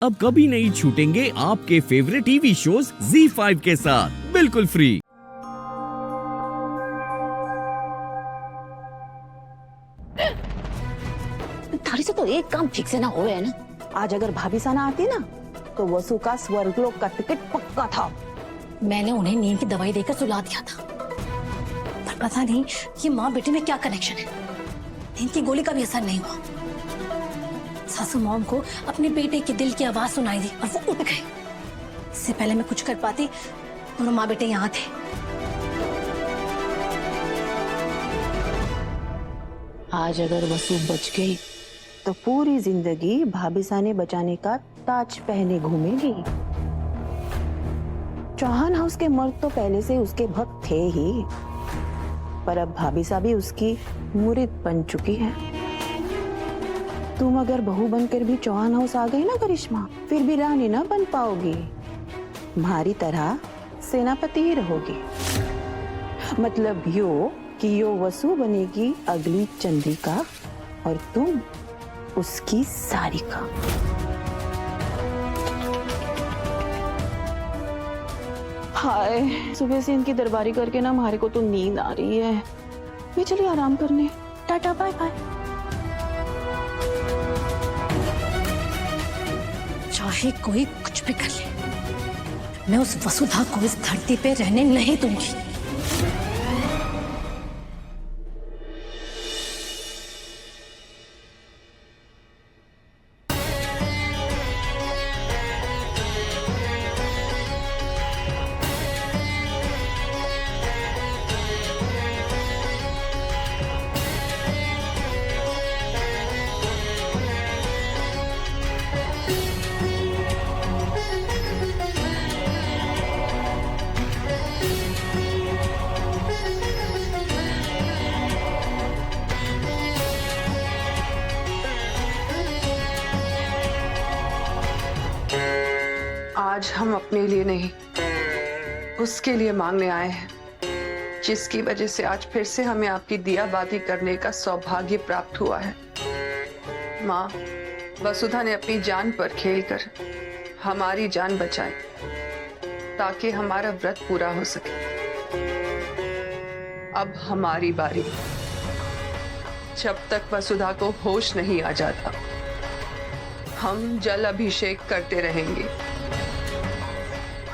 अब कभी नहीं छूटेंगे आपके फेवरेट टीवी शोज ZEE5 के साथ बिल्कुल फ्री। थारी से तो एक काम ठीक से ना हुए है ना। आज अगर भाभी साना आती ना तो वसु का स्वर्गलोक का टिकट पक्का था। मैंने उन्हें नींद की दवाई देकर सुला दिया था, पर पता नहीं कि माँ बेटे में क्या कनेक्शन है। नींद की गोली का भी असर नहीं हुआ। सासू मॉम को अपने बेटे के दिल की आवाज सुनाई दी और वो उठ गए। इससे पहले मैं कुछ कर पाती, दोनों माँ बेटे यहाँ थे। आज अगर वसु बच गई तो पूरी जिंदगी भाभी साने बचाने का ताज पहने घूमेगी। चौहान हाउस के मर्द तो पहले से उसके भक्त थे ही, पर अब भाभी सा भी उसकी मुरीद बन चुकी है। तुम अगर बहू बनकर भी चौहान हाउस आ गई ना करिश्मा, फिर भी रानी ना बन पाओगी। हमारी तरह सेनापति ही रहोगी। मतलब यो कि यो वसु बनेगी अगली चंद्रिका और तुम उसकी सारिका। हाय, सुबह से इनकी दरबारी करके ना हमारे को तो नींद आ रही है। मैं चलिए आराम करने। Tata bye bye. चाहे कोई कुछ भी कर ले, मैं उस वसुधा को इस धरती पे रहने नहीं दूंगी। आज हम अपने लिए नहीं, उसके लिए मांगने आए हैं, जिसकी वजह से आज फिर से हमें आपकी दियाबाती करने का सौभाग्य प्राप्त हुआ है। माँ, वसुधा ने अपनी जान पर खेलकर हमारी जान बचाई ताकि हमारा व्रत पूरा हो सके। अब हमारी बारी। जब तक वसुधा को होश नहीं आ जाता, हम जल अभिषेक करते रहेंगे।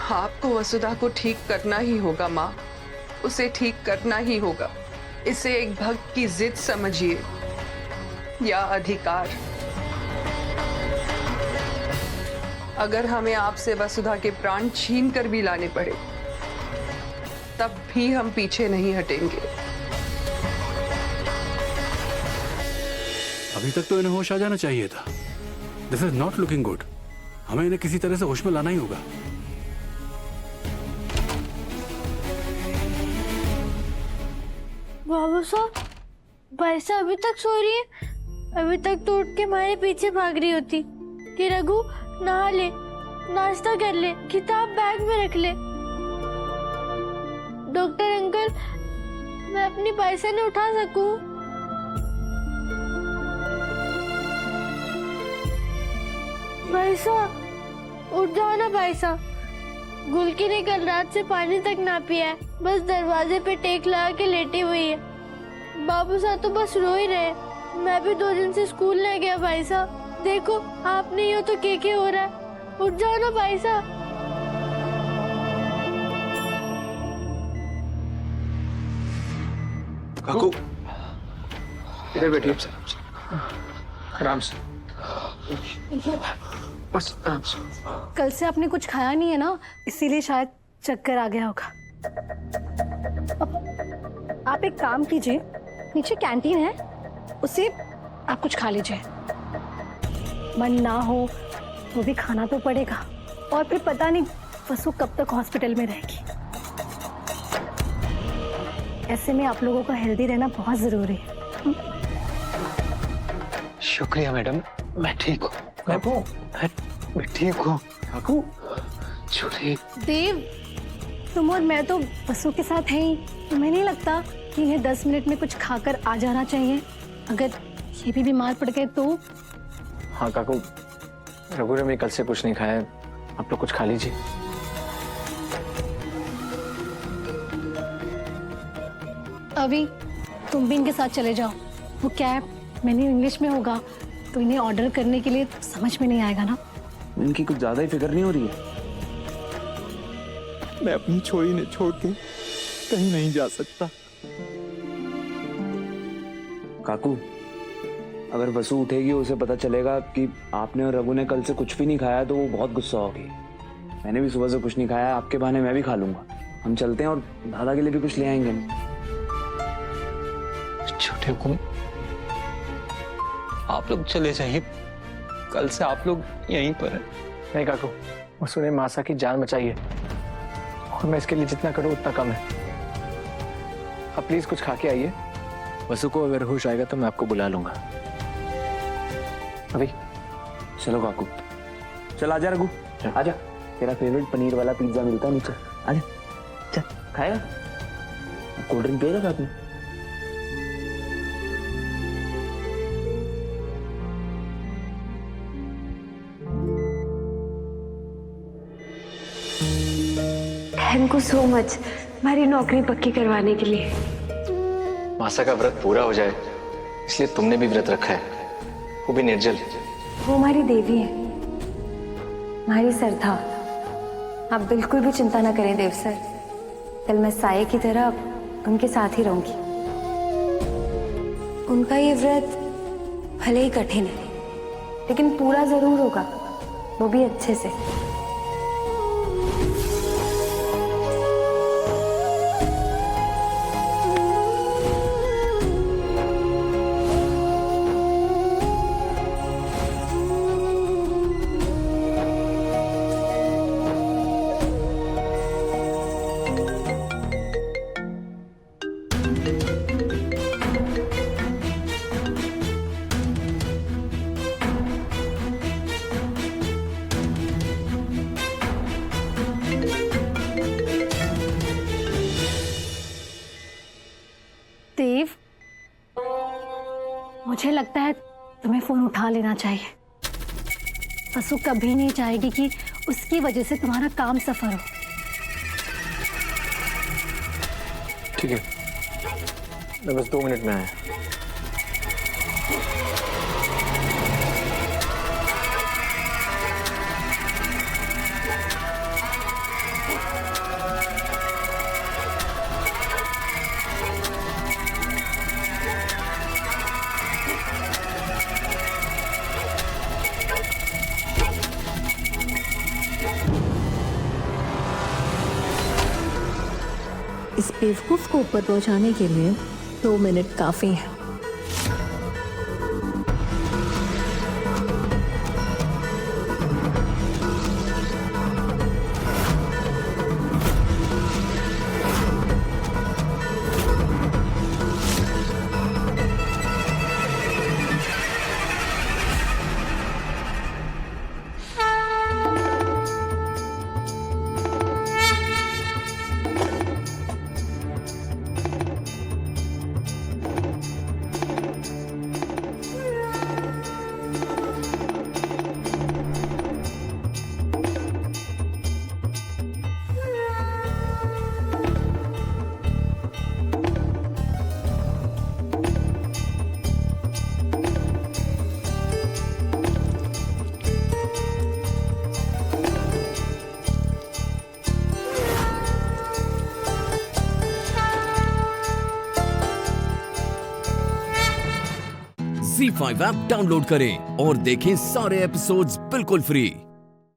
आपको वसुधा को ठीक करना ही होगा माँ, उसे ठीक करना ही होगा। इसे एक भक्त की जिद समझिए या अधिकार। अगर हमें आपसे वसुधा के प्राण छीन कर भी लाने पड़े, तब भी हम पीछे नहीं हटेंगे। अभी तक तो इन्हें होश आ जाना चाहिए था। This is not looking good. हमें इन्हें किसी तरह से होश में लाना ही होगा। बाबू साहब, पैसा अभी तक सो रही है। अभी तक तो उठ के हमारे पीछे भाग रही होती कि रघु नहा ले, नाश्ता कर ले, किताब बैग में रख ले। डॉक्टर अंकल, मैं अपनी पैसा नहीं उठा सकूं? पैसा, उठ जाओ ना पैसा। गुलकी ने कल रात से पानी तक ना पिया है, बस दरवाजे पे टेक लगा के लेटी हुई है। बाबू साहब तो बस रो ही रहे। मैं भी 2 दिन से स्कूल नहीं गया भाई साहब। देखो, आप नहीं हो तो क्या हो रहा है। उठ जाओ ना भाई साहब। काकू, इधर बैठिए आराम से। बस आराम से। कल से आपने कुछ खाया नहीं है ना, इसीलिए शायद चक्कर आ गया होगा। आप एक काम कीजिए, नीचे कैंटीन है, उससे आप कुछ खा लीजिए। मन ना हो तो भी खाना तो पड़ेगा, और फिर पता नहीं वसु कब तक हॉस्पिटल में रहेगी। ऐसे में आप लोगों का हेल्दी रहना बहुत जरूरी है। शुक्रिया मैडम, मैं ठीक हूँ। मैं ठीक हूँ काकू। छोड़िए। देव, तुम और मैं तो वसु के साथ हैं ही। तुम्हें नहीं लगता कि इन्हें 10 मिनट में कुछ खाकर आ जाना चाहिए? अगर ये भी बीमार पड़ गए तो? हाँ काकू, रघु ने मैं कल से कुछ नहीं खाया है, आप लोग कुछ खा लीजिए। अभी तुम भी इनके साथ चले जाओ। वो कैब मेन्यू इंग्लिश में होगा तो इन्हें ऑर्डर करने के लिए समझ में नहीं आएगा ना। इनकी कुछ ज्यादा ही फिक्र नहीं हो रही है। मैं अपनी छोरी ने छोड़ के कहीं नहीं जा सकता। काकू, अगर वसु उठेगी उसे पता चलेगा कि आपने और रघु ने कल से कुछ भी नहीं खाया तो वो बहुत गुस्सा होगी। मैंने भी सुबह से कुछ नहीं खाया, आपके बहाने मैं भी खा लूंगा। हम चलते हैं और दादा के लिए भी कुछ ले आएंगे। छोटे हुकुम, आप लोग चले जाइए, कल से आप लोग यहीं पर हैं। नहीं काकू, वसु ने मासा की जान बचाई है और मैं इसके लिए जितना करूं उतना कम है। आप प्लीज कुछ खा के आइए। वसु को अगर होश आएगा तो मैं आपको बुला लूंगा। अभी चलो काकू, चल आजा रघु, आजा। तेरा फेवरेट पनीर वाला पिज्जा मिलता है नीचे, आजा। चल खाएगा? कोल्ड ड्रिंक पिएगा साथ में? थैंक यू सो मच हमारी नौकरी पक्की करवाने के लिए। मासा का व्रत पूरा हो जाए इसलिए तुमने भी व्रत रखा है, वो भी निर्जल। वो हमारी देवी है, हमारी श्रद्धा। आप बिल्कुल भी चिंता ना करें देव सर, कल मैं साये की तरह उनके साथ ही रहूंगी। उनका ये व्रत भले ही कठिन है लेकिन पूरा जरूर होगा, वो भी अच्छे से। देव, मुझे लगता है तुम्हें फोन उठा लेना चाहिए। वसु कभी नहीं चाहेगी कि उसकी वजह से तुम्हारा काम सफर हो। ठीक है, मैं बस 2 मिनट में आया। इस बेवकूफ को ऊपर पहुंचाने के लिए 2 मिनट काफी है। ZEE5 ऐप डाउनलोड करें और देखें सारे एपिसोड्स बिल्कुल फ्री।